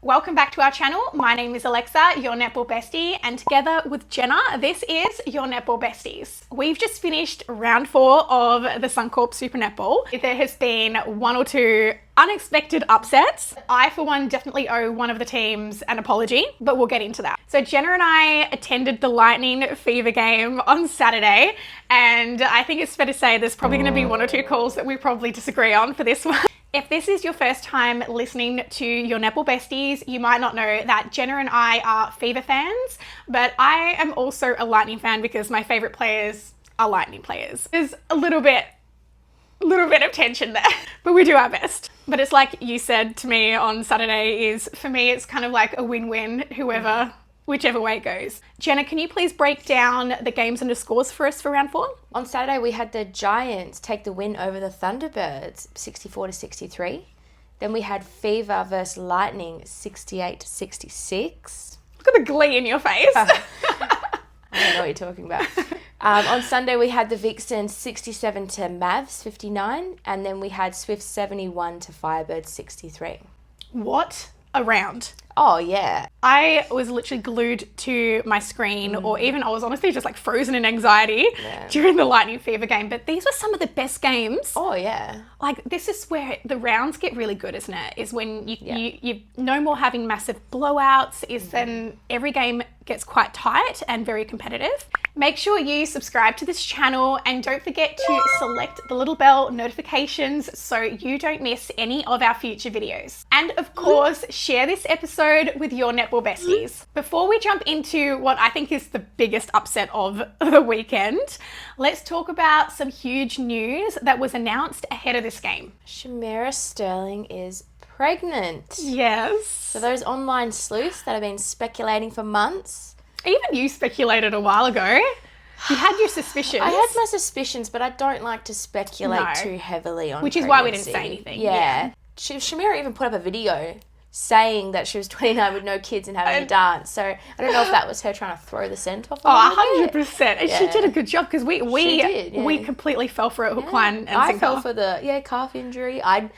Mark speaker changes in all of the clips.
Speaker 1: Welcome back to our channel. My name is Alexa, your netball bestie, and together with Jenna, this is Your Netball Besties. We've just finished round 4 of the Suncorp Super Netball. There has been one or two unexpected upsets. I, for one, definitely owe one of the teams an apology, but we'll get into that. So Jenna and I attended the Lightning Fever game on Saturday, and I think it's fair to say there's probably going to be one or two calls that we probably disagree on for this one. If this is your first time listening to Your Netball Besties, you might not know that Jenna and I are Fever fans, but I am also a Lightning fan because my favourite players are Lightning players. There's a little bit of tension there, but we do our best. But it's like you said to me on Saturday is, for me, it's kind of like a win-win, whichever way it goes. Jenna, can you please break down the games and the scores for us for round 4?
Speaker 2: On Saturday, we had the Giants take the win over the Thunderbirds, 64-63. Then we had Fever versus Lightning, 68-66.
Speaker 1: Look at the glee in your face.
Speaker 2: I don't know what you're talking about. On Sunday, we had the Vixens 67 to Mavs 59, and then we had Swift 71 to Firebirds 63.
Speaker 1: What a round.
Speaker 2: Oh, yeah.
Speaker 1: I was literally glued to my screen, or even I was honestly just like frozen in anxiety during the Lightning Fever game. But these were some of the best games.
Speaker 2: Oh, yeah.
Speaker 1: Like, this is where the rounds get really good, isn't it? Is when you no more having massive blowouts, is then every game gets quite tight and very competitive. Make sure you subscribe to this channel and don't forget to select the little bell notifications so you don't miss any of our future videos. And of course, share this episode with your netball besties. Before we jump into what I think is the biggest upset of the weekend, let's talk about some huge news that was announced ahead of this game.
Speaker 2: Shamera Sterling is pregnant.
Speaker 1: Yes.
Speaker 2: So those online sleuths that have been speculating for months.
Speaker 1: Even you speculated a while ago. You had your suspicions.
Speaker 2: I had my suspicions, but I don't like to speculate too heavily on
Speaker 1: Which is
Speaker 2: pregnancy.
Speaker 1: why we didn't say anything.
Speaker 2: Yeah. Shamera even put up a video saying that she was 29 with no kids and having a dance. So I don't know if that was her trying to throw the scent off.
Speaker 1: 100%. And she did a good job because we completely fell for it hook, line, and sinker.
Speaker 2: I fell for the calf injury. I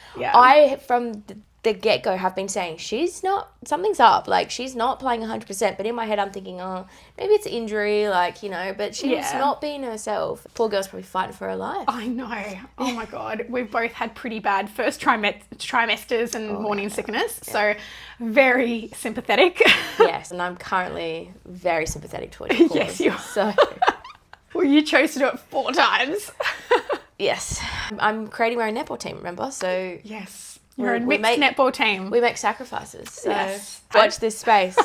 Speaker 2: from the get-go have been saying something's up, like she's not playing 100%, but in my head I'm thinking, oh, maybe it's injury, but she was not being herself. Poor girl's probably fighting for her life.
Speaker 1: I know. Oh my God. We've both had pretty bad first trimesters and morning sickness, so very sympathetic.
Speaker 2: Yes, and I'm currently very sympathetic towards your cause.
Speaker 1: Yes, you are.
Speaker 2: So.
Speaker 1: Well, you chose to do it 4 times.
Speaker 2: Yes. I'm creating my own netball team, remember? So
Speaker 1: yes. You're a mixed netball team.
Speaker 2: We make sacrifices, so watch this space.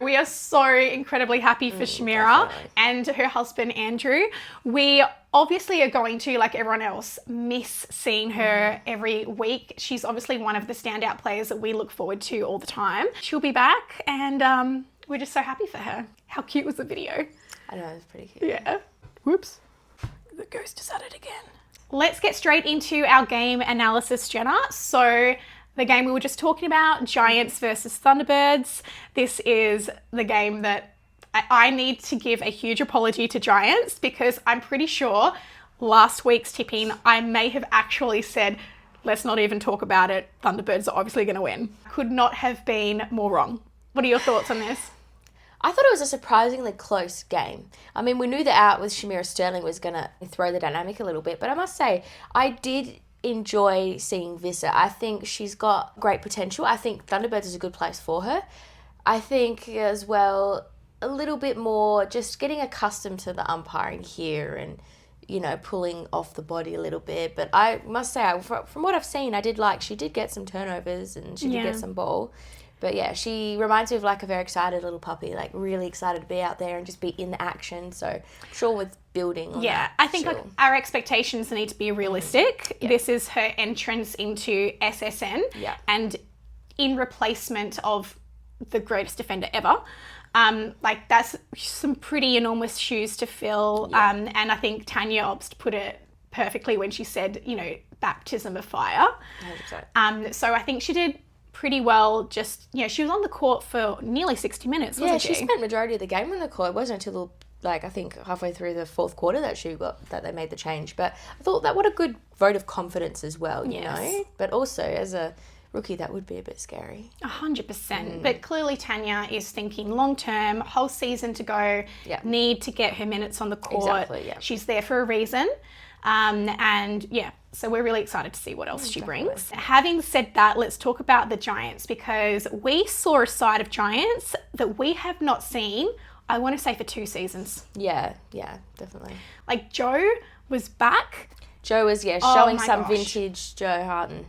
Speaker 1: We are so incredibly happy for Shamera and her husband, Andrew. We obviously are going to, like everyone else, miss seeing her every week. She's obviously one of the standout players that we look forward to all the time. She'll be back, and we're just so happy for her. How cute was the video?
Speaker 2: I know, it was pretty cute.
Speaker 1: Yeah. Whoops. The ghost is at it again. Let's get straight into our game analysis, Jenna. So the game we were just talking about, Giants versus Thunderbirds. This is the game that I need to give a huge apology to Giants because I'm pretty sure last week's tipping, I may have actually said, let's not even talk about it. Thunderbirds are obviously going to win. Could not have been more wrong. What are your thoughts on this?
Speaker 2: I thought it was a surprisingly close game. I mean, we knew the out with Shamera Sterling was going to throw the dynamic a little bit, but I must say, I did enjoy seeing Vissa. I think she's got great potential. I think Thunderbirds is a good place for her. I think as well, a little bit more just getting accustomed to the umpiring here and, pulling off the body a little bit. But I must say, from what I've seen, she did get some turnovers and she did get some ball. But yeah, she reminds me of like a very excited little puppy, like really excited to be out there and just be in the action. So I'm sure with building on that.
Speaker 1: I think our expectations need to be realistic. Yeah. This is her entrance into SSN and in replacement of the greatest defender ever. That's some pretty enormous shoes to fill. Yeah. And I think Tanya Obst put it perfectly when she said, baptism of fire. 100%. So I think she did pretty well. Just she was on the court for nearly 60 minutes, wasn't she?
Speaker 2: Yeah, she spent majority of the game on the court. It wasn't until I think halfway through the fourth quarter that they made the change. But I thought that what a good vote of confidence as well, you know. But also as a rookie, that would be a bit scary.
Speaker 1: 100%. But clearly Tanya is thinking long term, whole season to go, need to get her minutes on the court.
Speaker 2: Exactly, yeah.
Speaker 1: She's there for a reason. And yeah, so we're really excited to see what else she brings. Having said that, let's talk about the Giants, because we saw a side of Giants that we have not seen, I want to say, for 2 seasons.
Speaker 2: Yeah, definitely.
Speaker 1: Like, Jo was back.
Speaker 2: Jo was, showing some vintage Jo Harden.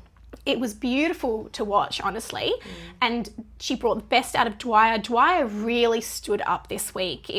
Speaker 1: It was beautiful to watch, honestly. And she brought the best out of Dwyer. Dwyer really stood up this week.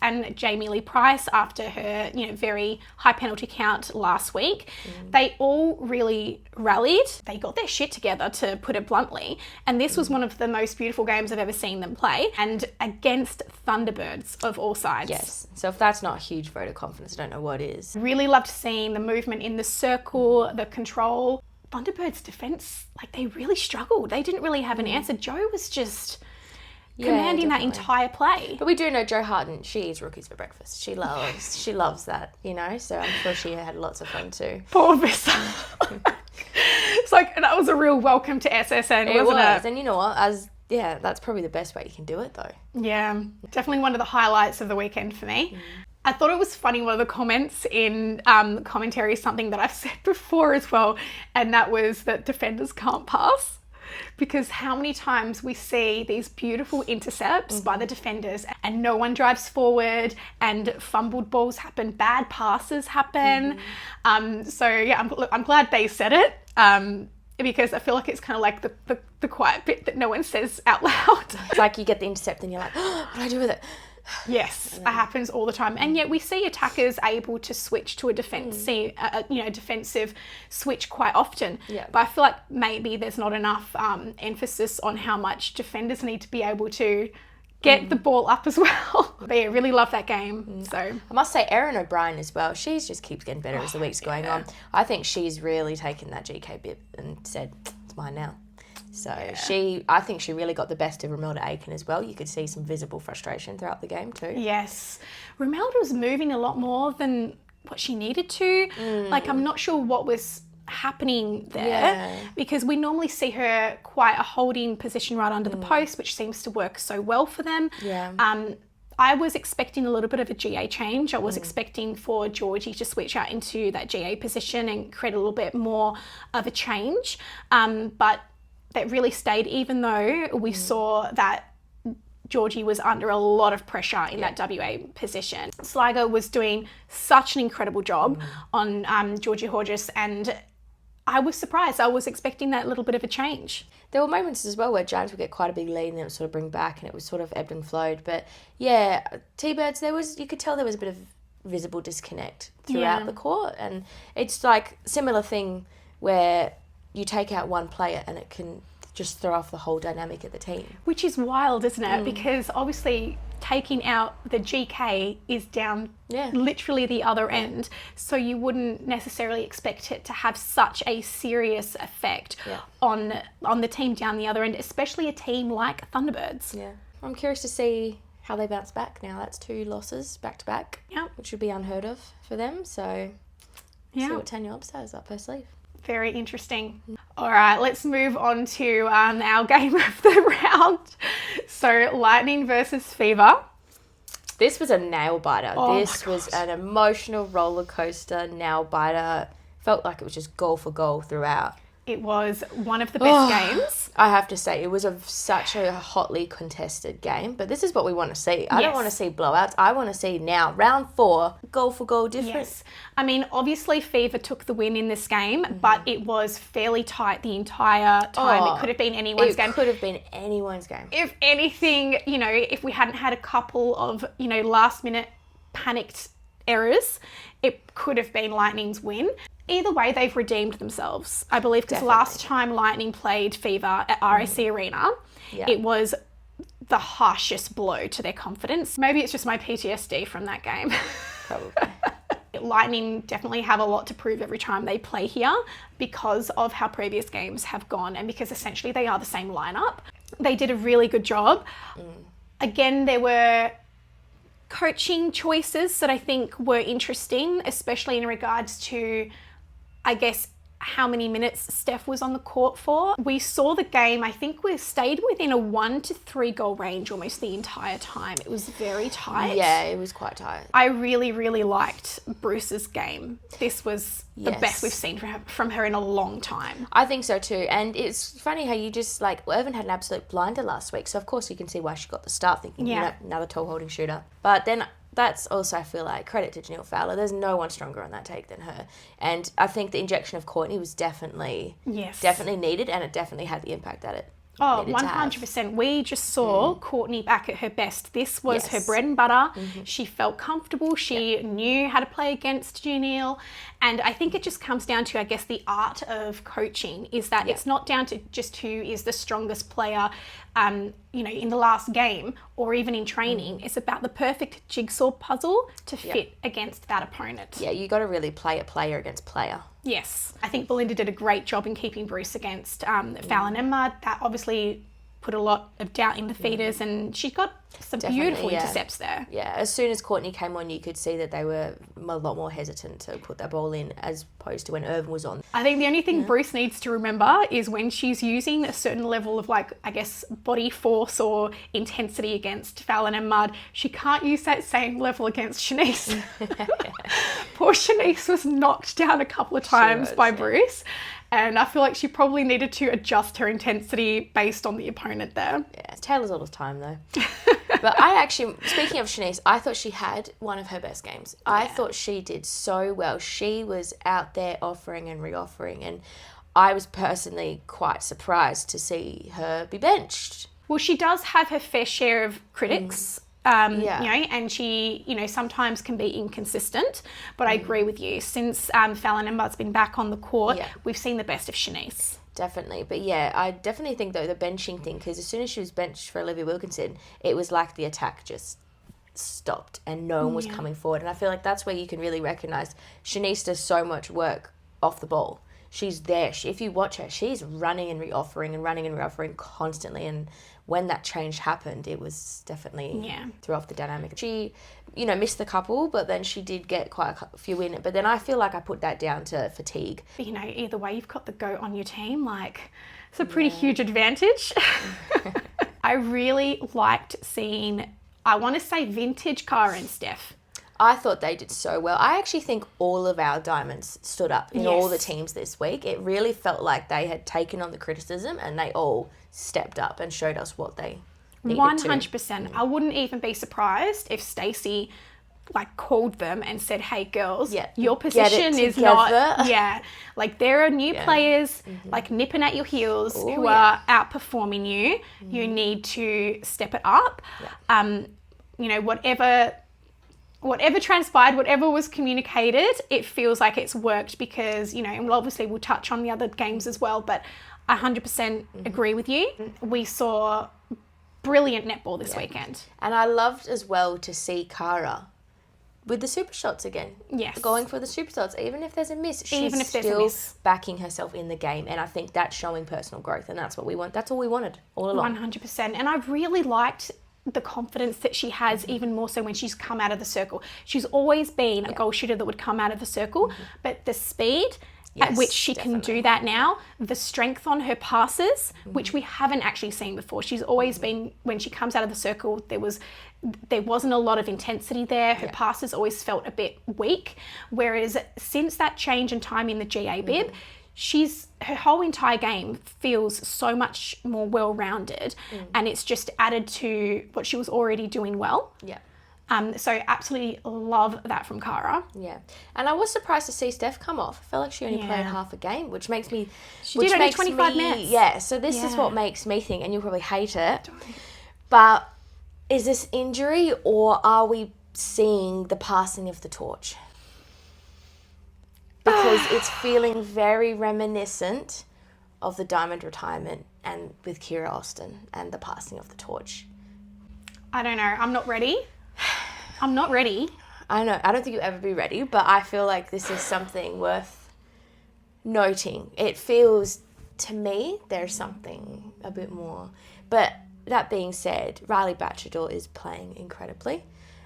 Speaker 1: And Jamie Lee Price, after her, very high penalty count last week, they all really rallied. They got their shit together, to put it bluntly. And this was one of the most beautiful games I've ever seen them play, and against Thunderbirds of all sides.
Speaker 2: Yes. So if that's not a huge vote of confidence, I don't know what is.
Speaker 1: Really loved seeing the movement in the circle, the control. Thunderbirds' defense, they really struggled. They didn't really have an answer. Jo was just commanding that entire play.
Speaker 2: But we do know Jo Harden, she eats rookies for breakfast. She loves that, so I'm sure she had lots of fun too.
Speaker 1: Poor Vista. It's that was a real welcome to SSN, wasn't it?
Speaker 2: And you know what, that's probably the best way you can do it though.
Speaker 1: Yeah, definitely one of the highlights of the weekend for me. I thought it was funny, one of the comments in commentary is something that I've said before as well, and that was that defenders can't pass, because how many times we see these beautiful intercepts by the defenders and no one drives forward, and fumbled balls happen, bad passes happen. So yeah, I'm glad they said it, because I feel like it's kind of like the quiet bit that no one says out loud.
Speaker 2: It's like you get the intercept and you're like, what do I do with it?
Speaker 1: Yes, that happens all the time. And yet we see attackers able to switch to a defensive switch quite often.
Speaker 2: Yeah.
Speaker 1: But I feel like maybe there's not enough emphasis on how much defenders need to be able to get the ball up as well. But yeah, really love that game. So
Speaker 2: I must say, Erin O'Brien as well, she just keeps getting better as the week's going on. I think she's really taken that GK bit and said, it's mine now. So I think she really got the best of Romelda Aiken as well. You could see some visible frustration throughout the game too.
Speaker 1: Yes. Romelda was moving a lot more than what she needed to. I'm not sure what was happening there, because we normally see her quite a holding position right under the post, which seems to work so well for them. I was expecting a little bit of a GA change. I was expecting for Georgie to switch out into that GA position and create a little bit more of a change. But that really stayed, even though we saw that Georgie was under a lot of pressure in that WA position. Sligo was doing such an incredible job on Georgie Horges, and I was surprised. I was expecting that little bit of a change.
Speaker 2: There were moments as well where Giants would get quite a big lead and then it would sort of bring back, and it was sort of ebbed and flowed. But yeah, T-Birds, you could tell there was a bit of visible disconnect throughout the court, and it's like similar thing where you take out one player and it can just throw off the whole dynamic of the team.
Speaker 1: Which is wild, isn't it? Because obviously taking out the GK is down literally the other end. So you wouldn't necessarily expect it to have such a serious effect on the team down the other end, especially a team like Thunderbirds.
Speaker 2: Yeah. I'm curious to see how they bounce back now. That's 2 losses back to back, which would be unheard of for them. So see what Tanya Obbs has up her sleeve.
Speaker 1: Very interesting. All right, let's move on to our game of the round. So Lightning versus Fever.
Speaker 2: This was a nail biter.
Speaker 1: Oh,
Speaker 2: this was an emotional roller coaster nail biter. Felt like it was just goal for goal throughout.
Speaker 1: It was one of the best games.
Speaker 2: I have to say, it was such a hotly contested game, but this is what we want to see. I don't want to see blowouts. I want to see now, round 4, goal for goal difference.
Speaker 1: Yes. I mean, obviously Fever took the win in this game, but it was fairly tight the entire time. It could have been anyone's game.
Speaker 2: It could have been anyone's game.
Speaker 1: If anything, if we hadn't had a couple of, last minute panicked errors, it could have been Lightning's win. Either way, they've redeemed themselves, I believe, because last time Lightning played Fever at RAC Arena, it was the harshest blow to their confidence. Maybe it's just my PTSD from that game.
Speaker 2: Probably.
Speaker 1: Lightning definitely have a lot to prove every time they play here because of how previous games have gone, and because essentially they are the same lineup. They did a really good job. Again, there were coaching choices that I think were interesting, especially in regards to, I guess, how many minutes Steph was on the court for. We saw the game, I think we stayed within a 1 to 3 goal range almost the entire time. It was very tight.
Speaker 2: Yeah, it was quite tight.
Speaker 1: I really, really liked Bruce's game. This was the best we've seen from her in a long time.
Speaker 2: I think so too. And it's funny how you just Irvin had an absolute blinder last week. So of course you can see why she got the start, thinking, another tall holding shooter. But then that's also, I feel like, credit to Janelle Fowler. There's no one stronger on that take than her. And I think the injection of Courtney was definitely needed, and it definitely had the impact that it
Speaker 1: Oh, 100%. We just saw Courtney back at her best. This was her bread and butter. She felt comfortable. She knew how to play against Janelle. And I think it just comes down to, I guess, the art of coaching is that it's not down to just who is the strongest player, in the last game or even in training. It's about the perfect jigsaw puzzle to fit against that opponent.
Speaker 2: Yeah, you got to really play a player against player.
Speaker 1: Yes. I think Belinda did a great job in keeping Bruce against Fallon and Mudd. That obviously put a lot of doubt in the feeders, and she got some beautiful intercepts there.
Speaker 2: Yeah, as soon as Courtney came on, you could see that they were a lot more hesitant to put that ball in as opposed to when Irvin was on.
Speaker 1: I think the only thing Bruce needs to remember is when she's using a certain level of, body force or intensity against Fallon and Mudd, she can't use that same level against Shanice. Poor Shanice was knocked down a couple of times by Bruce. And I feel like she probably needed to adjust her intensity based on the opponent there.
Speaker 2: Yeah, Taylor's all the time though. But I actually, speaking of Shanice, I thought she had one of her best games. I thought she did so well. She was out there offering and re-offering, and I was personally quite surprised to see her be benched.
Speaker 1: Well, she does have her fair share of critics. And she, sometimes can be inconsistent, but I agree with you. Since Fallon and Mudd's been back on the court, we've seen the best of Shanice.
Speaker 2: Definitely. But yeah, I definitely think though the benching thing, because as soon as she was benched for Olivia Wilkinson, it was like the attack just stopped and no one was coming forward. And I feel like that's where you can really recognise Shanice does so much work off the ball. She's there. If you watch her, she's running and re-offering constantly. And when that change happened, it was definitely threw off the dynamic. She, missed the couple, but then she did get quite a few in it. But then I feel like I put that down to fatigue.
Speaker 1: Either way, you've got the GOAT on your team. It's a pretty huge advantage. I really liked seeing, I want to say, vintage Cara and Steph.
Speaker 2: I thought they did so well. I actually think all of our diamonds stood up in all the teams this week. It really felt like they had taken on the criticism and they all stepped up and showed us what they needed
Speaker 1: 100%. I wouldn't even be surprised if Stacey called them and said, hey girls, your position is not, there are new players nipping at your heels who are outperforming you. You need to step it up. Whatever transpired, whatever was communicated, it feels like it's worked because, and obviously we'll touch on the other games as well, but I 100% agree with you. We saw brilliant netball this weekend.
Speaker 2: And I loved as well to see Cara with the super shots again.
Speaker 1: Yes.
Speaker 2: Going for the super shots. Even if there's a miss, she's still backing herself in the game. And I think that's showing personal growth, and that's what we want. That's all we wanted all along.
Speaker 1: 100%. And I really liked the confidence that she has, even more so when she's come out of the circle. She's always been a goal shooter that would come out of the circle, but the speed at which she can do that now, the strength on her passes, which we haven't actually seen before. She's always been, when she comes out of the circle, there wasn't a lot of intensity there. Her passes always felt a bit weak, whereas since that change in time in the GA bib, her whole entire game feels so much more well-rounded, and it's just added to what she was already doing well.
Speaker 2: Yeah.
Speaker 1: So absolutely love that from Cara.
Speaker 2: Yeah. And I was surprised to see Steph come off. I felt like she only played half a game, which makes me...
Speaker 1: She did only 25 minutes.
Speaker 2: Yeah, so this is what makes me think, and you'll probably hate it, but is this injury or are we seeing the passing of the torch? Because it's feeling very reminiscent of the Diamond retirement and with Kira Austin and the passing of the torch.
Speaker 1: I don't know. I'm not ready. I'm not ready.
Speaker 2: I know. I don't think you'll ever be ready, but I feel like this is something worth noting. It feels, to me, there's something a bit more. But that being said, Riley Batchador is playing incredibly.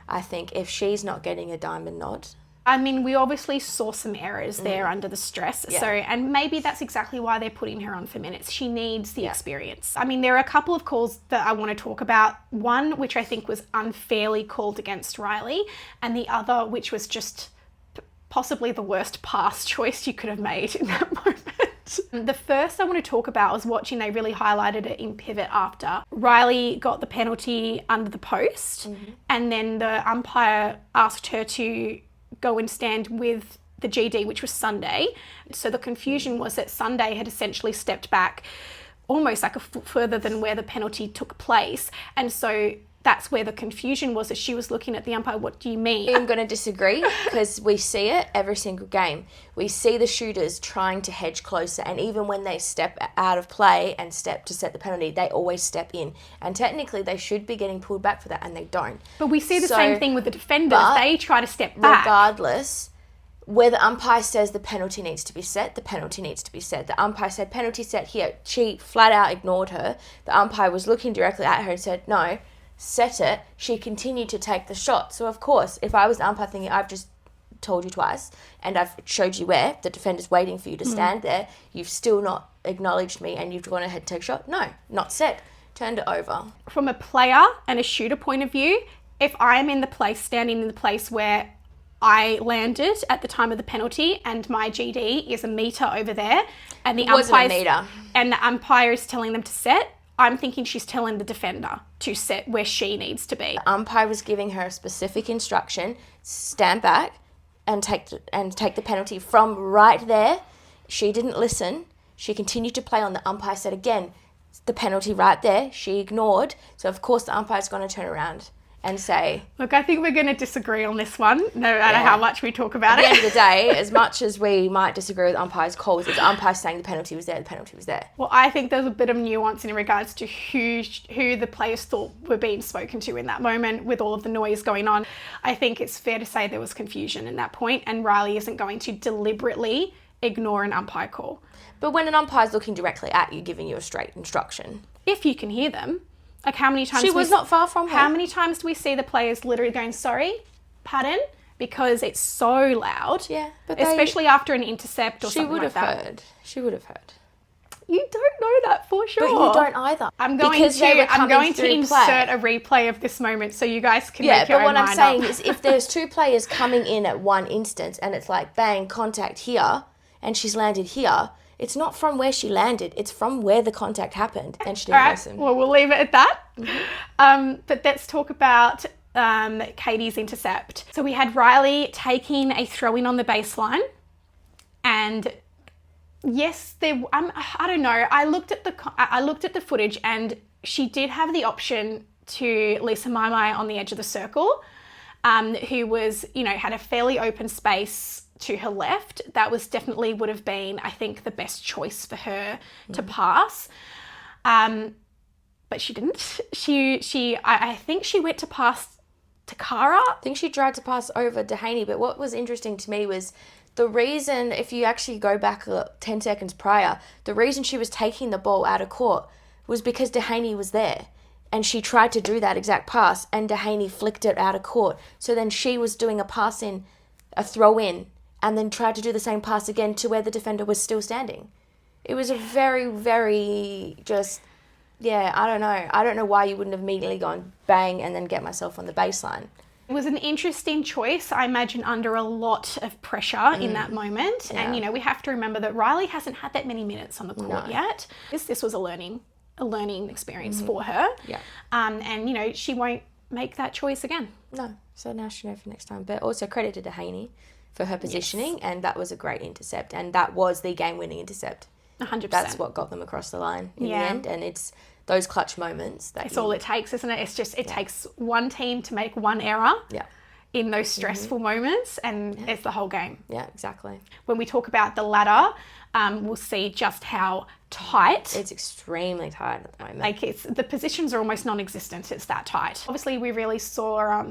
Speaker 2: I think if she's not getting a Diamond nod,
Speaker 1: I mean, we obviously saw some errors there under the stress.
Speaker 2: Yeah.
Speaker 1: So, and maybe that's exactly why they're putting her on for minutes. She needs the experience. I mean, there are a couple of calls that I want to talk about. One, which I think was unfairly called against Riley, and the other, which was just possibly the worst pass choice you could have made in that moment. The first I want to talk about was watching, they really highlighted it in pivot after. Riley got the penalty under the post, and then the umpire asked her to go and stand with the GD, which was Sunday. So the confusion was that Sunday had essentially stepped back almost like a foot further than where the penalty took place. And so that's where the confusion was, that she was looking at the umpire, what do you mean?
Speaker 2: I'm going to disagree, because we see it every single game. We see the shooters trying to hedge closer, and even when they step out of play and step to set the penalty, they always step in. And technically they should be getting pulled back for that, and they don't.
Speaker 1: But we see the same thing with the defenders. They try to step back.
Speaker 2: Regardless, where the umpire says the penalty needs to be set, the penalty needs to be set. The umpire said penalty set here. She flat out ignored her. The umpire was looking directly at her and said, no, set it. She continued to take the shot. So of course, if I was the umpire thinking, I've just told you twice and I've showed you where the defender's waiting for you to stand there, you've still not acknowledged me and you've gone ahead and take a shot. No, not set. Turned it over.
Speaker 1: From a player and a shooter point of view, if I'm in the place, standing in the place where I landed at the time of the penalty and my GD is a metre over there and the umpire is telling them to set, I'm thinking she's telling the defender to set where she needs to be.
Speaker 2: The umpire was giving her a specific instruction: stand back and take the penalty from right there. She didn't listen. She continued to play on. The umpire said again, the penalty right there. She ignored. So of course the umpire's going to turn around and say,
Speaker 1: look, I think we're going to disagree on this one, no matter how much we talk about it.
Speaker 2: At the end of the day, as much as we might disagree with umpires' calls, if the umpire's saying the penalty was there, the penalty was there.
Speaker 1: Well, I think there's a bit of nuance in regards to who the players thought were being spoken to in that moment with all of the noise going on. I think it's fair to say there was confusion in that point, and Riley isn't going to deliberately ignore an umpire call.
Speaker 2: But when an umpire's looking directly at you, giving you a straight instruction,
Speaker 1: if you can hear them. Like how many times
Speaker 2: she was not far from her.
Speaker 1: How many times do we see the players literally going, sorry, pardon, because it's so loud.
Speaker 2: Yeah, but
Speaker 1: especially after an intercept or something like that.
Speaker 2: She would have heard.
Speaker 1: You don't know that for sure.
Speaker 2: But you don't either.
Speaker 1: I'm going to insert a replay of this moment so you guys can make your own mind up.
Speaker 2: Yeah, but what I'm saying is, if there's two players coming in at one instance and it's like bang, contact here, and she's landed here, it's not from where she landed. It's from where the contact happened. And she didn't listen.
Speaker 1: Well, we'll leave it at that. But let's talk about Katie's intercept. So we had Riley taking a throw-in on the baseline. And yes, I don't know. I looked at the footage and she did have the option to Lisa Maimai on the edge of the circle, who was, had a fairly open space to her left. That was definitely would have been, I think, the best choice for her to pass. But she didn't. I think she went to pass to Cara.
Speaker 2: I think she tried to pass over Dehaney, but what was interesting to me was the reason, if you actually go back 10 seconds prior, the reason she was taking the ball out of court was because Dehaney was there. And she tried to do that exact pass and Dehaney flicked it out of court. So then she was doing a throw in, and then tried to do the same pass again to where the defender was still standing. It was a very, very I don't know. I don't know why you wouldn't have immediately gone bang and then get myself on the baseline.
Speaker 1: It was an interesting choice, I imagine, under a lot of pressure in that moment. Yeah. And, we have to remember that Riley hasn't had that many minutes on the court yet. This was a learning experience for her. Yeah. And, she won't make that choice again.
Speaker 2: No. So now she knows for next time. But also credit to Dehaney for her positioning, and that was a great intercept, and that was the game-winning intercept.
Speaker 1: 100%.
Speaker 2: That's what got them across the line in the end, and it's those clutch moments. That's
Speaker 1: all it takes, isn't it? It's just, it takes one team to make one error in those stressful moments, and it's the whole game.
Speaker 2: Yeah, exactly.
Speaker 1: When we talk about the ladder, we'll see just how tight.
Speaker 2: It's extremely tight at the moment.
Speaker 1: Like, the positions are almost non-existent. It's that tight. Obviously, we really saw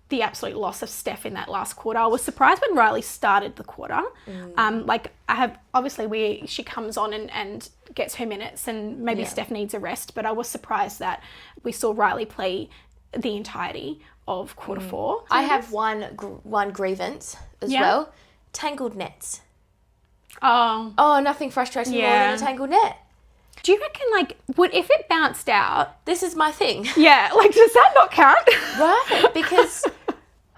Speaker 1: the absolute loss of Steph in that last quarter. I was surprised when Riley started the quarter. She comes on and gets her minutes, and maybe Steph needs a rest, but I was surprised that we saw Riley play the entirety of quarter four.
Speaker 2: I have one grievance as well. Tangled nets. Oh, nothing frustrates me more than a tangled net.
Speaker 1: Do you reckon, like, if it bounced out?
Speaker 2: This is my thing.
Speaker 1: Yeah, like, does that not count?
Speaker 2: Right, because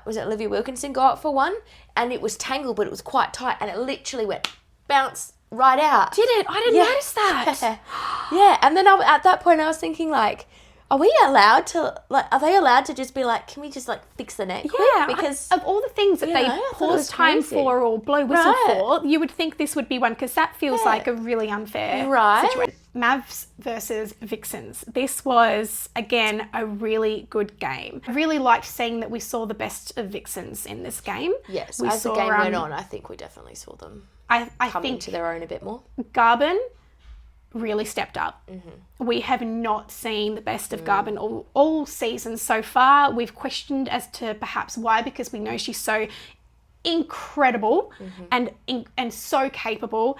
Speaker 2: was it Olivia Wilkinson got for one, and it was tangled, but it was quite tight, and it literally went bounce right out.
Speaker 1: Did it? I didn't notice that.
Speaker 2: Yeah, and then at that point I was thinking, like, are they allowed to just be like, can we just like fix the net quick?
Speaker 1: Yeah,
Speaker 2: because
Speaker 1: of all the things that they pause time for or blow whistle for, you would think this would be one, because that feels like a really unfair situation. Mavs versus Vixens. This was, again, a really good game. I really liked seeing that we saw the best of Vixens in this game.
Speaker 2: Yes, as the game went on, I think we definitely saw them coming to their own a bit more.
Speaker 1: Garben really stepped up. We have not seen the best of Garben all season so far. We've questioned as to perhaps why, because we know she's so incredible and so capable.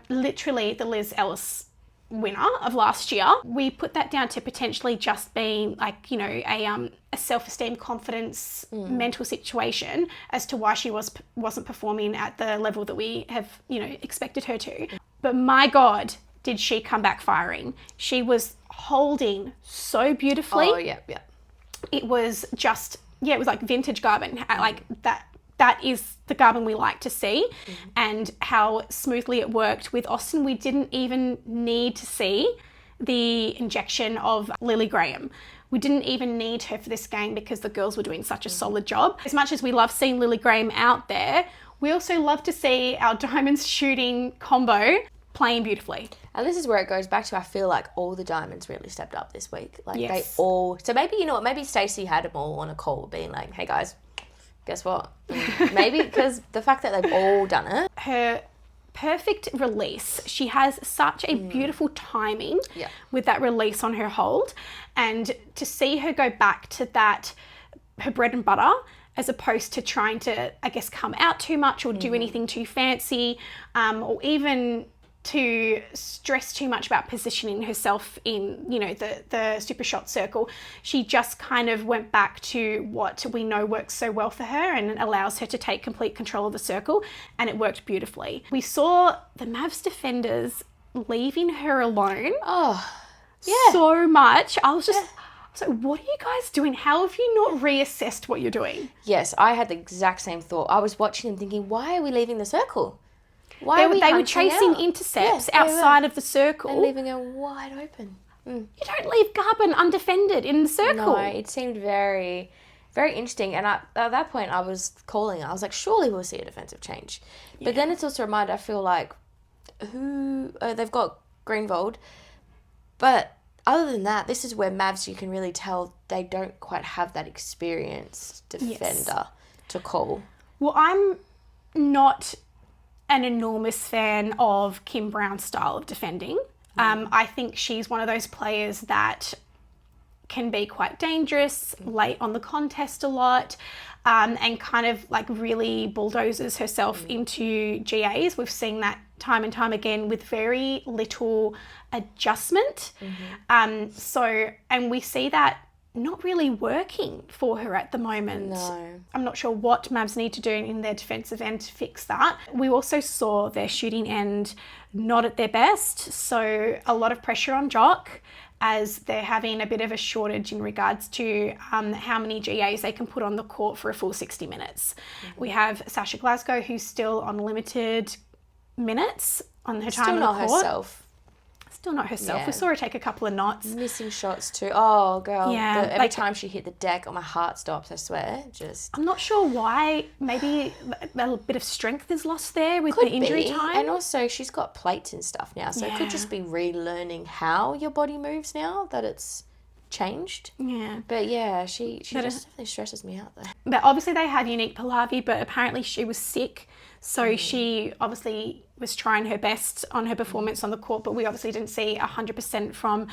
Speaker 1: Literally the Liz Ellis winner of last year. We put that down to potentially just being like, you know, a self-esteem, confidence, mental situation as to why she wasn't performing at the level that we have, you know, expected her to. But my God, did she come back firing. She was holding so beautifully.
Speaker 2: Oh, yeah.
Speaker 1: It was just, it was like vintage Garben. Like that is the Garben we like to see, and how smoothly it worked with Austin. We didn't even need to see the injection of Lily Graham. We didn't even need her for this game because the girls were doing such a solid job. As much as we love seeing Lily Graham out there, we also love to see our diamonds shooting combo playing beautifully.
Speaker 2: And this is where it goes back to, I feel like all the diamonds really stepped up this week. Like they all, so maybe, you know what, maybe Stacey had them all on a call being like, hey guys, guess what? Maybe because the fact that they've all done it.
Speaker 1: Her perfect release. She has such a beautiful timing with that release on her hold. And to see her go back to that, her bread and butter, as opposed to trying to, I guess, come out too much or do anything too fancy, or even to stress too much about positioning herself in, you know, the super shot circle. She just kind of went back to what we know works so well for her and allows her to take complete control of the circle, and it worked beautifully. We saw the Mavs defenders leaving her alone so much. I was just, so what are you guys doing? How have you not reassessed what you're doing?
Speaker 2: Yes, I had the exact same thought. I was watching them thinking, why are we leaving the circle?
Speaker 1: They were chasing intercepts outside of the circle.
Speaker 2: And leaving her wide open.
Speaker 1: You don't leave Garben undefended in the circle.
Speaker 2: No, it seemed very, very interesting. And at that point, I was calling. I was like, surely we'll see a defensive change. But then it's also a reminder, I feel like, they've got Greenwald. But other than that, this is where Mavs, you can really tell they don't quite have that experienced defender to call.
Speaker 1: Well, I'm not an enormous fan of Kim Brown's style of defending. I think she's one of those players that can be quite dangerous, late on the contest a lot, and kind of like really bulldozes herself into GAs. We've seen that time and time again with very little adjustment. And we see that not really working for her at the moment.
Speaker 2: No.
Speaker 1: I'm not sure what Mavs need to do in their defensive end to fix that. We also saw their shooting end not at their best, so a lot of pressure on Jock as they're having a bit of a shortage in regards to how many GAs they can put on the court for a full 60 minutes. We have Sasha Glasgow, who's still on limited minutes on her time on the court. Still not herself.
Speaker 2: Yeah.
Speaker 1: We saw her take a couple of knots.
Speaker 2: Missing shots too. Oh, girl.
Speaker 1: Yeah,
Speaker 2: Every time she hit the deck, my heart stops, I swear.
Speaker 1: I'm not sure why. Maybe a bit of strength is lost there with the injury time.
Speaker 2: And also, she's got plates and stuff now, so it could just be relearning how your body moves now that it's changed.
Speaker 1: Yeah.
Speaker 2: But yeah, she just definitely stresses me out though.
Speaker 1: But obviously they had Unique Pahlavi, but apparently she was sick. So she obviously was trying her best on her performance on the court, but we obviously didn't see 100% from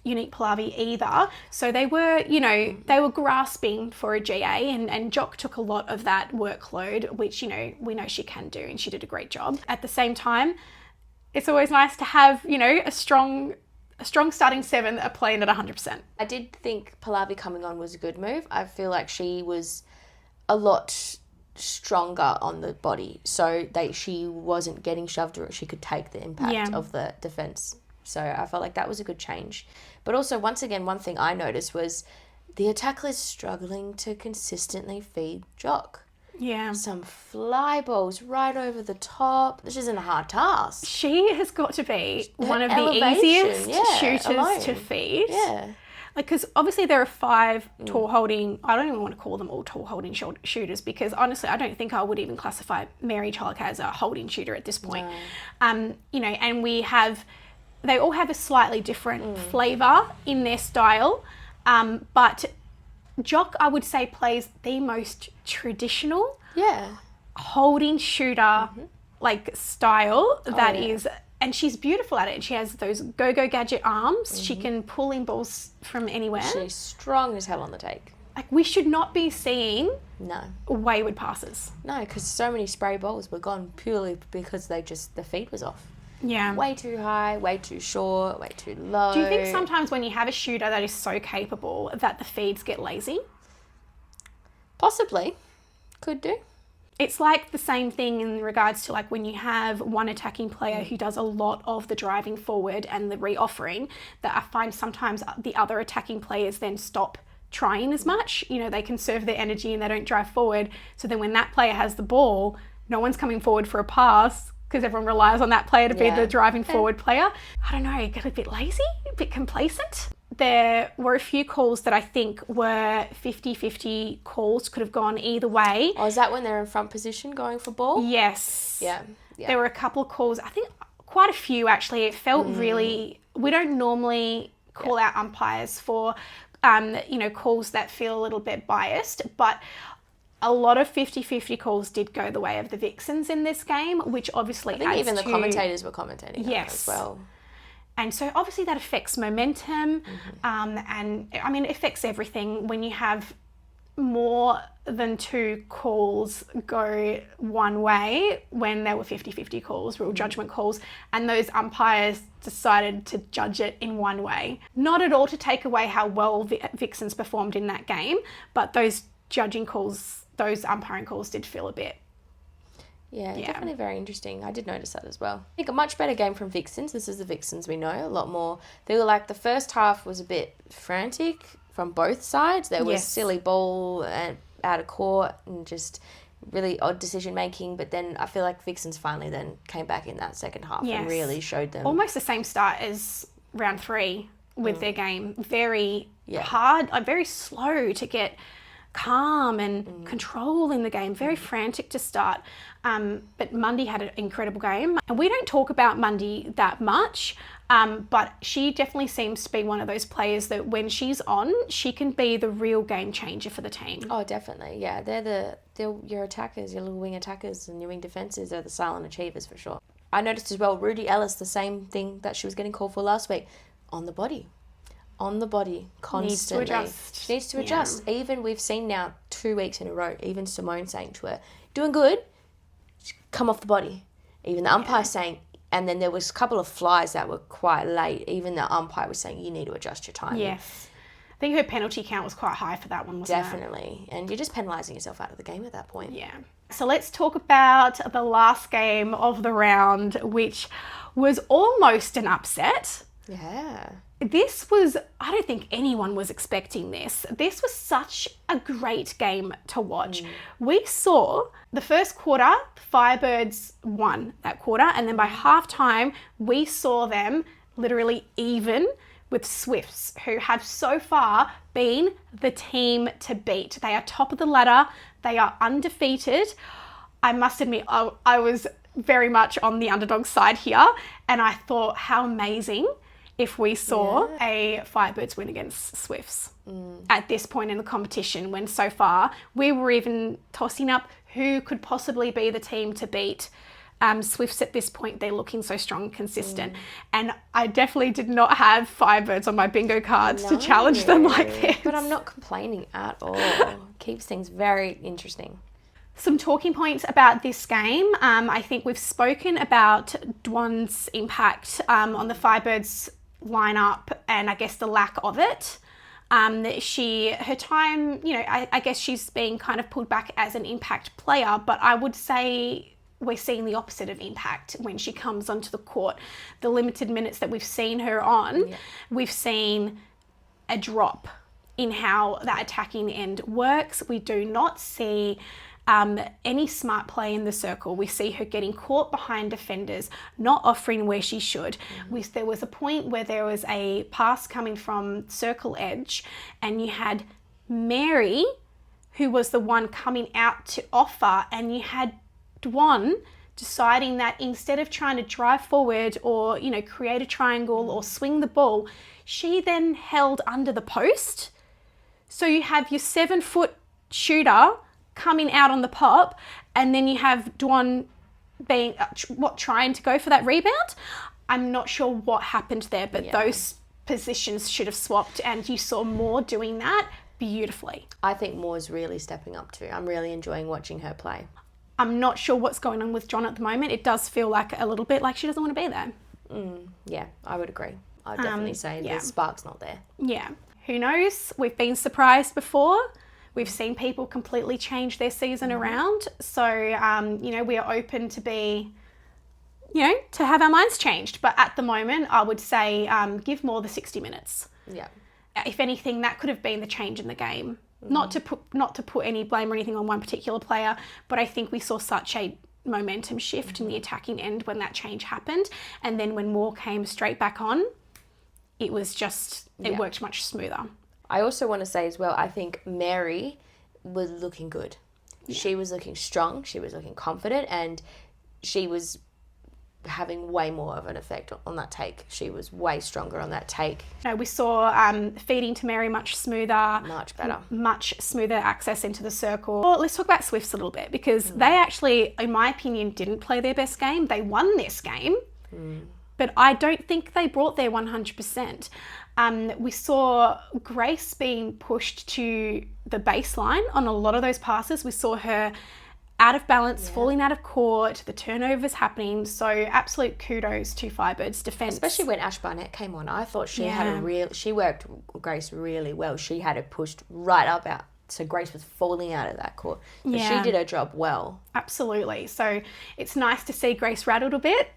Speaker 1: Unique Pahlavi either. So they were, they were grasping for a GA, and Jock took a lot of that workload, which, we know she can do, and she did a great job. At the same time, it's always nice to have, a strong a strong starting 7 that are playing at 100%.
Speaker 2: I did think Pallavi coming on was a good move. I feel like she was a lot stronger on the body, so she wasn't getting shoved, or she could take the impact of the defense. So I felt like that was a good change. But also, once again, one thing I noticed was the attackers struggling to consistently feed Jock.
Speaker 1: Yeah.
Speaker 2: Some fly balls right over the top. This isn't a hard task.
Speaker 1: She has got to be one of the
Speaker 2: elevation,
Speaker 1: easiest shooters
Speaker 2: alone.
Speaker 1: to feed.
Speaker 2: Yeah.
Speaker 1: Because obviously there are 5 tall holding, I don't even want to call them all tall holding shooters, because honestly I don't think I would even classify Mary Chalk as a holding shooter at this point. No. And they all have a slightly different flavour in their style, but Jock, I would say, plays the most traditional holding shooter style that is. And she's beautiful at it. She has those go-go gadget arms. She can pull in balls from anywhere.
Speaker 2: She's strong as hell on the take.
Speaker 1: We should not be seeing wayward passes.
Speaker 2: No, because so many spray balls were gone purely because the feed was off.
Speaker 1: Yeah.
Speaker 2: Way too high, way too short, way too low.
Speaker 1: Do you think sometimes when you have a shooter that is so capable that the feeds get lazy?
Speaker 2: Possibly. Could do.
Speaker 1: It's like the same thing in regards to when you have one attacking player who does a lot of the driving forward and the re-offering, that I find sometimes the other attacking players then stop trying as much. They conserve their energy and they don't drive forward. So then when that player has the ball, no one's coming forward for a pass because everyone relies on that player to be the driving forward player. I don't know, get a bit lazy, a bit complacent. There were a few calls that I think were 50-50 calls, could have gone either way.
Speaker 2: Oh, is that when they're in front position going for ball?
Speaker 1: Yes.
Speaker 2: Yeah.
Speaker 1: There were a couple of calls, I think quite a few actually. It felt really, we don't normally call out umpires for, calls that feel a little bit biased, but a lot of 50-50 calls did go the way of the Vixens in this game, which obviously
Speaker 2: I think even the commentators were commentating on it as well.
Speaker 1: And so obviously that affects momentum, and I mean, it affects everything when you have more than 2 calls go one way when there were 50-50 calls, rule judgment calls, and those umpires decided to judge it in one way. Not at all to take away how well Vixens performed in that game, but those judging calls, those umpiring calls did feel a bit.
Speaker 2: Yeah, definitely very interesting. I did notice that as well. I think a much better game from Vixens. This is the Vixens we know, a lot more. They were the first half was a bit frantic from both sides. There was silly ball and out of court and just really odd decision making. But then I feel like Vixens finally then came back in that second half and really showed them.
Speaker 1: Almost the same start as round 3 with their game. Very hard, very slow to get calm and control in the game, very frantic to start. But Mundy had an incredible game. And we don't talk about Mundy that much, but she definitely seems to be one of those players that when she's on, she can be the real game changer for the team.
Speaker 2: Oh, definitely. Yeah, they're your attackers, your little wing attackers and your wing defences are the silent achievers for sure. I noticed as well, Rudy Ellis, the same thing that she was getting called for last week, on the body, constantly.
Speaker 1: Needs to adjust.
Speaker 2: She needs to adjust. Yeah. Even we've seen now 2 weeks in a row, even Simone saying to her, doing good, come off the body. Even the umpire saying, and then there was a couple of flies that were quite late. Even the umpire was saying, you need to adjust your timing.
Speaker 1: Yes. I think her penalty count was quite high for that one, wasn't it?
Speaker 2: Definitely. And you're just penalising yourself out of the game at that point.
Speaker 1: Yeah. So let's talk about the last game of the round, which was almost an upset.
Speaker 2: Yeah.
Speaker 1: This was, I don't think anyone was expecting this. This was such a great game to watch. We saw the first quarter, Firebirds won that quarter, and then by halftime, we saw them literally even with Swifts, who have so far been the team to beat. They are top of the ladder. They are undefeated. I must admit, I was very much on the underdog side here, and I thought how amazing if we saw a Firebirds win against Swifts at this point in the competition, when so far we were even tossing up who could possibly be the team to beat Swifts at this point. They're looking so strong and consistent. And I definitely did not have Firebirds on my bingo cards to challenge them like this.
Speaker 2: But I'm not complaining at all. Keeps things very interesting.
Speaker 1: Some talking points about this game. I think we've spoken about Dwan's impact on the Firebirds lineup and I guess the lack of it. Her time, I guess she's being kind of pulled back as an impact player, but I would say we're seeing the opposite of impact when she comes onto the court. The limited minutes that we've seen her on, we've seen a drop in how that attacking end works. We do not see any smart play in the circle. We see her getting caught behind defenders, not offering where she should. There was a point where there was a pass coming from circle edge and you had Mary, who was the one coming out to offer, and you had Dwan deciding that instead of trying to drive forward or, create a triangle or swing the ball, she then held under the post. So you have your 7-foot shooter coming out on the pop, and then you have Dwan being trying to go for that rebound. I'm not sure what happened there, but those positions should have swapped, and you saw Moore doing that beautifully.
Speaker 2: I think Moore's really stepping up too. I'm really enjoying watching her play.
Speaker 1: I'm not sure what's going on with John at the moment. It does feel like a little bit like she doesn't want to be there.
Speaker 2: Yeah, I would agree. I'd definitely say the spark's not there.
Speaker 1: Yeah. Who knows? We've been surprised before. We've seen people completely change their season around. So, we are open to be, to have our minds changed. But at the moment, I would say give Moore the 60 minutes.
Speaker 2: Yeah.
Speaker 1: If anything, that could have been the change in the game. Not to put any blame or anything on one particular player, but I think we saw such a momentum shift in the attacking end when that change happened. And then when Moore came straight back on, it was just, it worked much smoother.
Speaker 2: I also want to say as well, I think Mary was looking good. Yeah. She was looking strong, she was looking confident, and she was having way more of an effect on that take. She was way stronger on that take.
Speaker 1: We saw feeding to Mary much smoother.
Speaker 2: Much better.
Speaker 1: Much smoother access into the circle. Well, let's talk about Swifts a little bit, because they actually, in my opinion, didn't play their best game. They won this game, but I don't think they brought their 100%. We saw Grace being pushed to the baseline on a lot of those passes. We saw her out of balance, falling out of court, the turnovers happening. So absolute kudos to Firebirds defense.
Speaker 2: Especially when Ash Barnett came on. I thought she she worked Grace really well. She had it pushed right up out. So Grace was falling out of that court. So she did her job well.
Speaker 1: Absolutely. So it's nice to see Grace rattled a bit.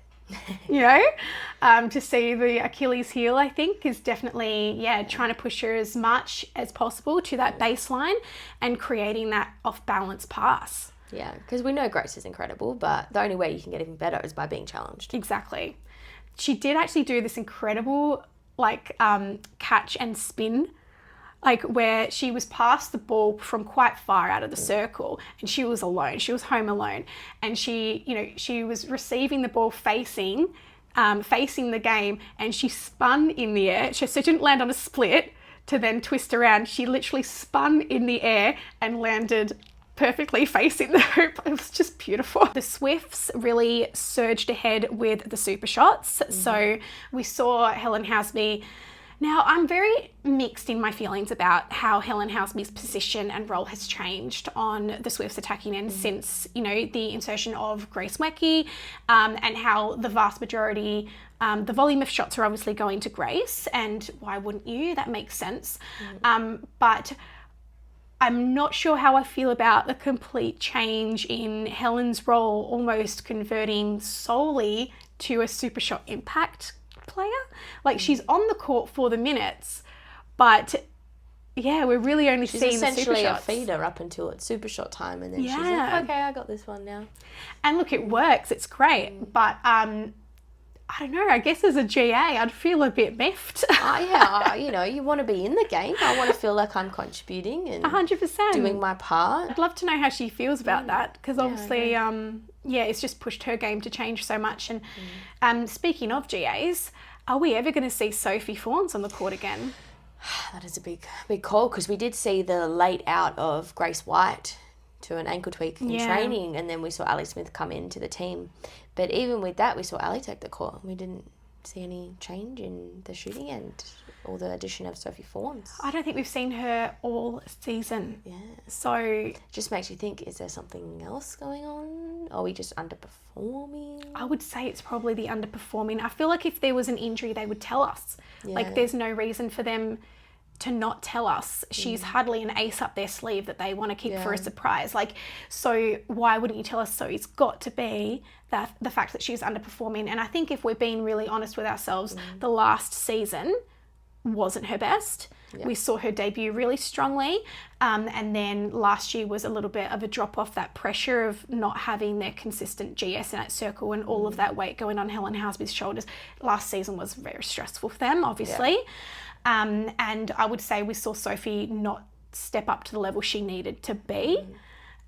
Speaker 1: To see the Achilles heel, I think, is definitely, trying to push her as much as possible to that baseline and creating that off-balance pass.
Speaker 2: Yeah, because we know Grace is incredible, but the only way you can get even better is by being challenged.
Speaker 1: Exactly. She did actually do this incredible, catch and spin, where she was passed the ball from quite far out of the circle, and she was alone. She was home alone, and she was receiving the ball facing the game, and she spun in the air. So she didn't land on a split to then twist around. She literally spun in the air and landed perfectly facing the hoop. It was just beautiful. The Swifts really surged ahead with the super shots. So we saw Helen Houseby. Now, I'm very mixed in my feelings about how Helen Houseby's position and role has changed on the Swifts attacking end since, the insertion of Grace Wecky, and how the vast majority, the volume of shots are obviously going to Grace, and why wouldn't you? That makes sense. But I'm not sure how I feel about the complete change in Helen's role, almost converting solely to a super shot impact player. She's on the court for the minutes, but we're really only seeing the super shots. She's essentially a
Speaker 2: feeder up until it's super shot time, and then she's like, okay, I got this one now.
Speaker 1: And look, it works, it's great, but I don't know, I guess as a GA I'd feel a bit miffed.
Speaker 2: You want to be in the game. I want to feel like I'm contributing and
Speaker 1: 100%
Speaker 2: doing my part.
Speaker 1: I'd love to know how she feels about that, because obviously it's just pushed her game to change so much. And speaking of GAs, are we ever going to see Sophie Fawns on the court again?
Speaker 2: That is a big call, because we did see the late out of Grace White to an ankle tweak in training, and then we saw Ali Smith come into the team. But even with that, we saw Ali take the court. We didn't see any change in the shooting end or the addition of Sophie Fawns.
Speaker 1: I don't think we've seen her all season.
Speaker 2: Yeah.
Speaker 1: So
Speaker 2: just makes you think, is there something else going on? Are we just underperforming?
Speaker 1: I would say it's probably the underperforming. I feel like if there was an injury, they would tell us.
Speaker 2: Yeah.
Speaker 1: Like, there's no reason for them to not tell us. She's hardly an ace up their sleeve that they want to keep for a surprise. Like, so why wouldn't you tell us? So it's got to be that the fact that she's underperforming. And I think if we're being really honest with ourselves, the last season wasn't her best. We saw her debut really strongly, and then last year was a little bit of a drop off, that pressure of not having their consistent GS in that circle and all of that weight going on Helen Housby's shoulders. Last season was very stressful for them, obviously. And I would say we saw Sophie not step up to the level she needed to be,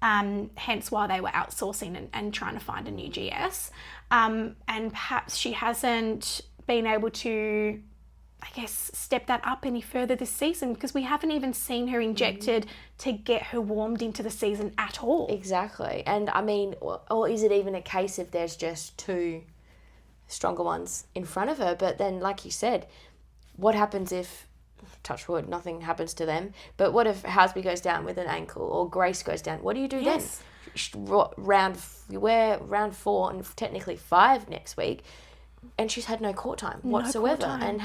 Speaker 1: hence why they were outsourcing and trying to find a new GS. And perhaps she hasn't been able to, I guess, step that up any further this season, because we haven't even seen her injected to get her warmed into the season at all.
Speaker 2: Exactly. And I mean, or is it even a case if there's just two stronger ones in front of her? But then, like you said, what happens if, touch wood, nothing happens to them, but what if Housby goes down with an ankle or Grace goes down? What do you do then? Round 4 and technically 5 next week, and she's had no court time whatsoever. And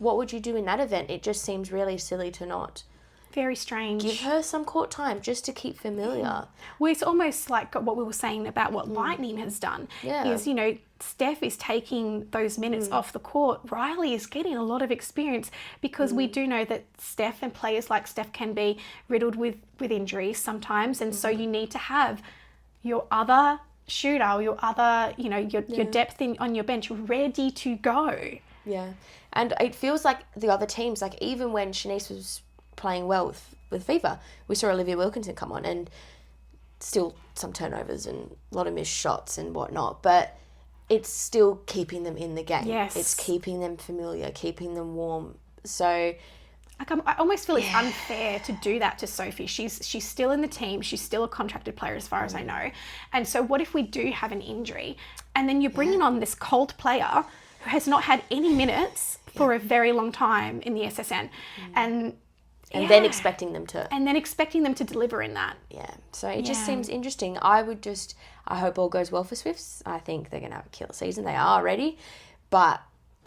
Speaker 2: what would you do in that event? It just seems really silly to not
Speaker 1: Very strange.
Speaker 2: give her some court time just to keep familiar.
Speaker 1: Well, it's almost like what we were saying about what Lightning has done. Is, Steph is taking those minutes off the court. Riley is getting a lot of experience, because we do know that Steph and players like Steph can be riddled with injuries sometimes, and so you need to have your other shooter, your other, your depth on your bench ready to go.
Speaker 2: Yeah. And it feels like the other teams, like even when Shanice was playing well with Fever, we saw Olivia Wilkinson come on, and still some turnovers and a lot of missed shots and whatnot, but it's still keeping them in the game.
Speaker 1: Yes.
Speaker 2: It's keeping them familiar, keeping them warm. So
Speaker 1: I almost feel it's unfair to do that to Sophie. She's still in the team. She's still a contracted player as far as I know. And so what if we do have an injury, and then you're bringing on this cold player who has not had any minutes for a very long time in the SSN, and
Speaker 2: then expecting them to
Speaker 1: deliver in that.
Speaker 2: Yeah. So it just seems interesting. I hope all goes well for Swifts. I think they're going to have a killer season. They are already. But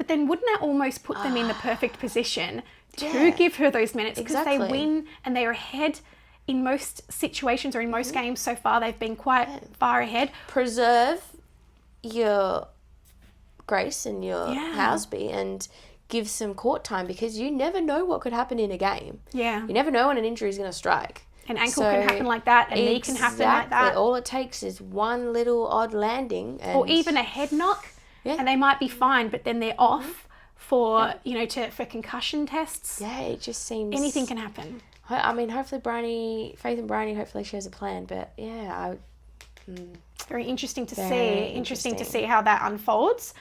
Speaker 1: then wouldn't that almost put them in the perfect position to give her those minutes? Because they win and they are ahead in most situations, or in most games so far. They've been quite far ahead.
Speaker 2: Preserve your Grace and your Housby and give some court time, because you never know what could happen in a game.
Speaker 1: Yeah.
Speaker 2: You never know when an injury is going to strike.
Speaker 1: An ankle can happen like that, a knee can happen like that.
Speaker 2: All it takes is one little odd landing.
Speaker 1: Or even a head knock, and they might be fine, but then they're off for, for concussion tests.
Speaker 2: Yeah, it just seems...
Speaker 1: Anything can happen.
Speaker 2: I mean, hopefully Faith and Bryony, hopefully she has a plan, but
Speaker 1: Very interesting to see. Interesting to see how that unfolds.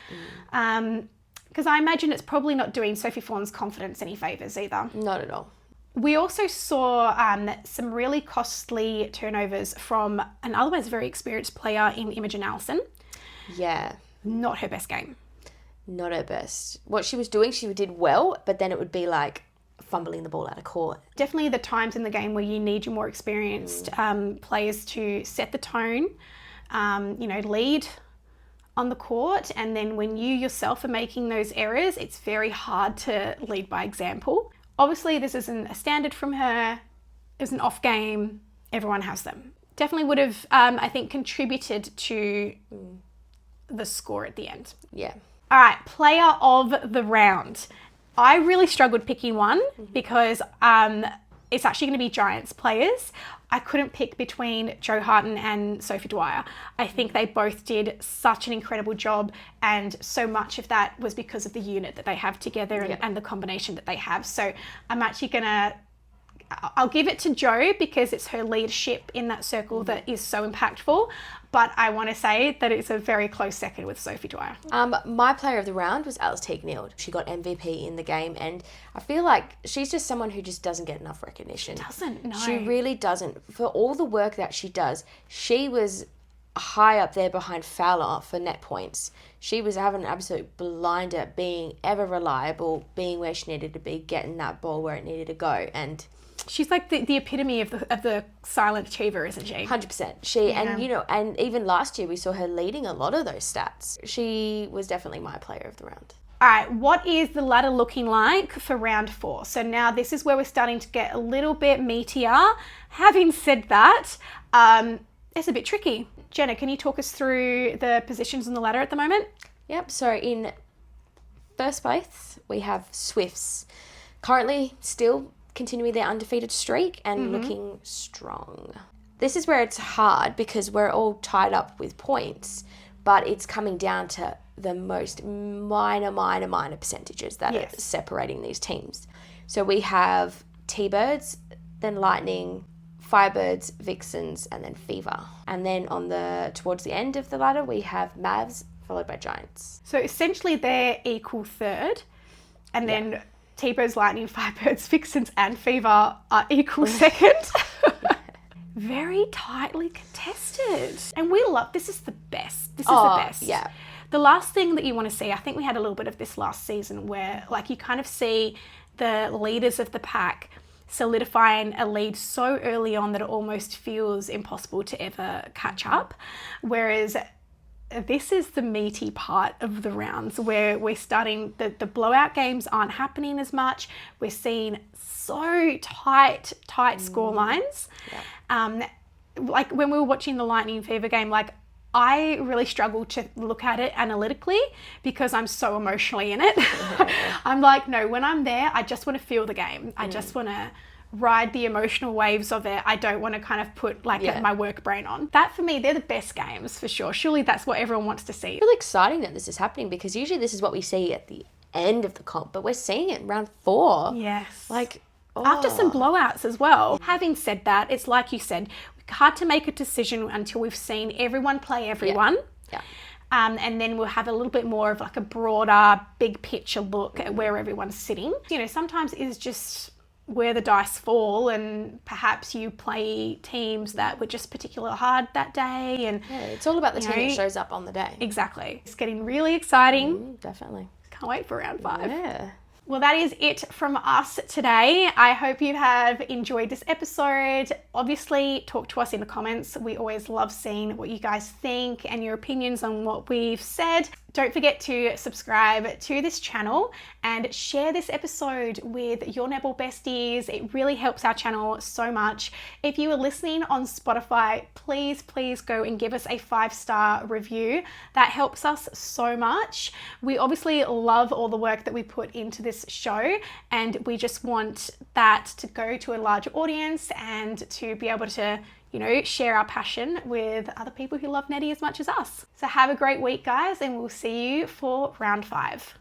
Speaker 1: Because I imagine it's probably not doing Sophie Fawn's confidence any favours either.
Speaker 2: Not at all.
Speaker 1: We also saw some really costly turnovers from an otherwise very experienced player in Imogen Allison.
Speaker 2: Yeah.
Speaker 1: Not her best game.
Speaker 2: Not her best. What she was doing, she did well, but then it would be like fumbling the ball out of court.
Speaker 1: Definitely the times in the game where you need your more experienced players to set the tone, lead on the court, and then when you yourself are making those errors, it's very hard to lead by example. Obviously, this isn't a standard from her. It was an off game. Everyone has them. Definitely would have, I think, contributed to the score at the end.
Speaker 2: Yeah.
Speaker 1: All right, player of the round. I really struggled picking one because it's actually going to be Giants players. I couldn't pick between Jo Harton and Sophie Dwyer. I think they both did such an incredible job, and so much of that was because of the unit that they have together and the combination that they have. So I'm actually I'll give it to Jo because it's her leadership in that circle that is so impactful. But I want to say that it's a very close second with Sophie Dwyer.
Speaker 2: My player of the round was Alice Teague-Neald. She got MVP in the game, and I feel like she's just someone who just doesn't get enough recognition.
Speaker 1: Doesn't, no.
Speaker 2: She really doesn't. For all the work that she does, she was high up there behind Fowler for net points. She was having an absolute blinder, being ever reliable, being where she needed to be, getting that ball where it needed to go. And
Speaker 1: she's like the epitome of the silent achiever, isn't she?
Speaker 2: 100%. And and even last year we saw her leading a lot of those stats. She was definitely my player of the round.
Speaker 1: All right, what is the ladder looking like for round 4? So now this is where we're starting to get a little bit meatier. Having said that, it's a bit tricky. Jenna, can you talk us through the positions on the ladder at the moment?
Speaker 2: Yep, so in first place, we have Swifts. Currently still continuing their undefeated streak and looking strong. This is where it's hard because we're all tied up with points, but it's coming down to the most minor percentages that are separating these teams. So we have T-Birds, then Lightning, Firebirds, Vixens, and then Fever. And then towards the end of the ladder, we have Mavs, followed by Giants.
Speaker 1: So essentially they're equal third, and then T-Birds, Lightning, Firebirds, Vixens, and Fever are equal second. Very tightly contested. And we love, this is the best. This is the best.
Speaker 2: Yeah.
Speaker 1: The last thing that you want to see, I think we had a little bit of this last season where like you kind of see the leaders of the pack solidifying a lead so early on that it almost feels impossible to ever catch up. Whereas this is the meaty part of the rounds where we're starting, the blowout games aren't happening as much. We're seeing so tight score lines. Yeah. Like when we were watching the Lightning Fever game, like I really struggle to look at it analytically because I'm so emotionally in it. I'm like, no, when I'm there, I just want to feel the game. I just want to ride the emotional waves of it. I don't want to kind of put my work brain on. That for me, they're the best games for sure. Surely that's what everyone wants to see.
Speaker 2: It's really exciting that this is happening because usually this is what we see at the end of the comp, but we're seeing it in round 4.
Speaker 1: Yes.
Speaker 2: Like,
Speaker 1: after some blowouts as well. Having said that, it's like you said, hard to make a decision until we've seen everyone play everyone.
Speaker 2: Yeah.
Speaker 1: And then we'll have a little bit more of like a broader, big picture look at where everyone's sitting. You know, sometimes it's just where the dice fall and perhaps you play teams that were just particularly hard that day. And
Speaker 2: yeah, it's all about the team that shows up on the day.
Speaker 1: Exactly. It's getting really exciting.
Speaker 2: Definitely.
Speaker 1: Can't wait for round 5.
Speaker 2: Yeah.
Speaker 1: Well, that is it from us today. I hope you have enjoyed this episode. Obviously, talk to us in the comments. We always love seeing what you guys think and your opinions on what we've said. Don't forget to subscribe to this channel and share this episode with your netball besties. It really helps our channel so much. If you are listening on Spotify, please go and give us a 5-star review. That helps us so much. We obviously love all the work that we put into this show, and we just want that to go to a larger audience and to be able to, you know, share our passion with other people who love netty as much as us. So have a great week, guys, and we'll see you for round 5.